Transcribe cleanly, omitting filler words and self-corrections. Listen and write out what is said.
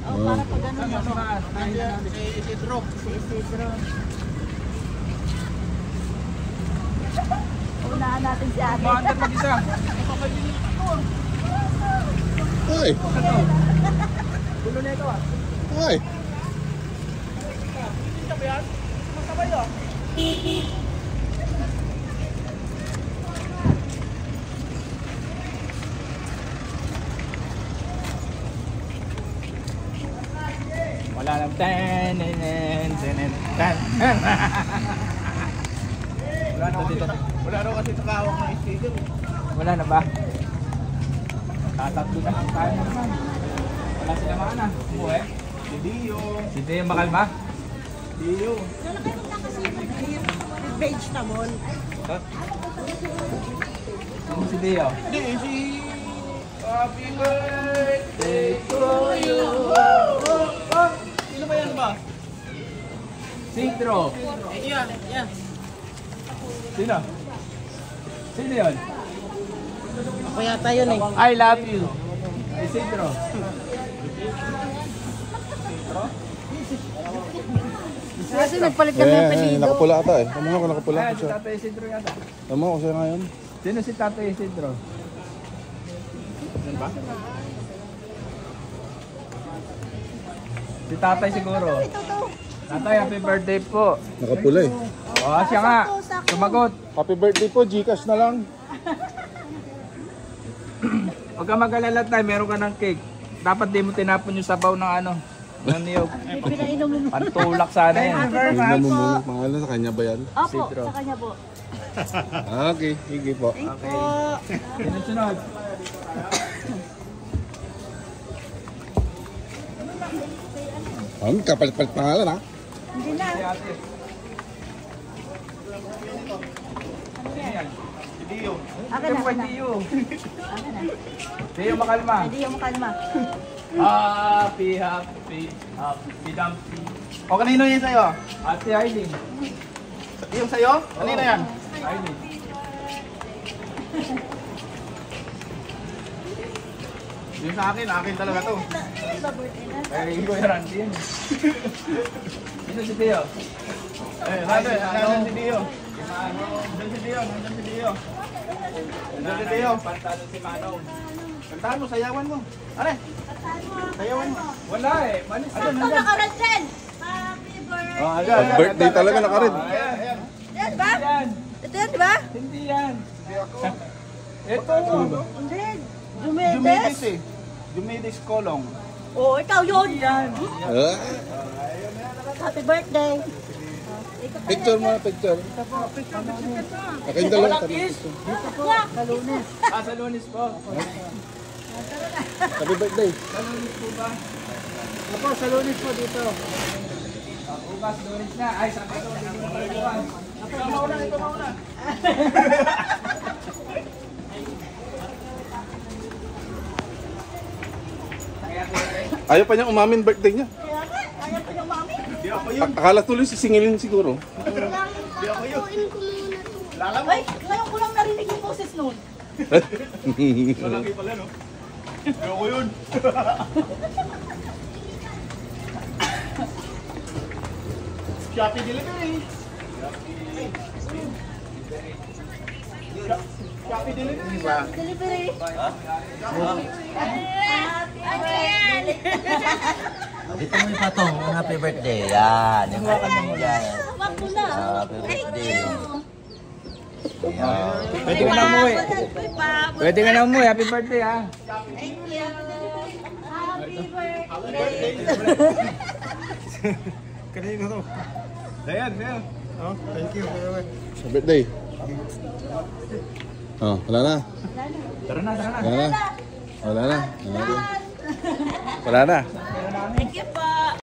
Oh, para pag ano na. Si Isidro. Si Isidro. Unahan natin si ate. Maantar mag-isa. Ay! Gulo na ito ah. Ay! Kita ba yan? Masabay ah. Wala nang ten. Wala raw kasi nakahawak ng sticker. Wala na ba? Tatatlo na lang tayo naman. Wala sila maana. Umuwi. Si Dio. Si Dio makalma? Dio. Lalakay mo lang kasi vegetable. Ha? Si Dio. Hindi, si... Happy birthday to you. Sino ba yan ba? Sidro. Yan. Sino? Sino yun? Ako yata yun eh. I love you. Isidro. Kasi nagpalit kami ng pelido. Nakapula ata eh. Tama ko nakapula Ay, ko si siya. Tatay Isidro yata. Tama ko siya ngayon. Sino si Tatay Isidro? Yan ba? Si Tatay siguro. Tatay, happy birthday po. Nakapula eh. Oh, siya nga. Sumagot. Happy birthday po, Gcash na lang. Huwag ka mag-alala tayo, meron ka ng cake. Dapat di mo tinapon yung sabaw ng ano, ng niyog. Pinainom mo. Pantulak sana yan. Hindi na mumulong pangalan sa kanya ba yan? Opo, Isidro. sa kanya po. Okay, sige po. Okay. Sinusunod. Kapalit-palit pangalan ha? Hindi na. Si ate. Ano yan? Si Dio. Akin na, akin na. Dio. Akin na. Dio makalma. Hindi yung makalma. Happy dumpy. O kanino yan sa'yo? Ate Aileen. Yung sa'yo? Kanino yan? Aileen. Yung sa akin talaga to. Kaya ko yung ranti yan. Sino si Dio? Nandun si Dio. Nandun si Dio. Nandun si Dio. Pantalon si Manong. Kantahan mo, sayawan mo. Are, sayawan mo. Wala eh. Manis. Ito nakarat din. Happy birthday. Oh, Oh, birthday talaga nakarid. Ayan. Yan ba? Yan. Ito yan, di ba? Hindi yan. Ito. Hindi. Jumides Jumedes. eh. Jumides Kolong. Oh, ikaw yun. Hindi yan. Ah, Happy birthday. picture mo, picture. Akin dalawa. Wala kiss. Sa lunes. Sa Lunes po. Happy birthday. Sa Lunes po ba? Opo, sa lunes po dito. Bukas Lunes na. Ay, sabi ko. Ito mauna. Ayaw pa niyang umamin birthday niya. Kaya pa yung mami. Di ako yun. Akala tuloy sisingilin siguro. Di ako yun. Lala mo. Ay, ngayon ko lang narinig yung boses noon. Lalaki pala no. Di ako yun. Shopee delivery. Shopee delivery ba? Delivery. Dito mo ipatong ang happy birthday. Yan. Yung yan. Wag mo na. Happy birthday. Yan. Pwede ka na umuwi. Pwede ka na umuwi. Happy birthday ha. Thank you. Happy birthday. Kanino to? Ayan. Oh, thank you. Sa birthday. Oh, wala na. Tara na. Wala na. Wala na. Okay. Wala na. Thank you po.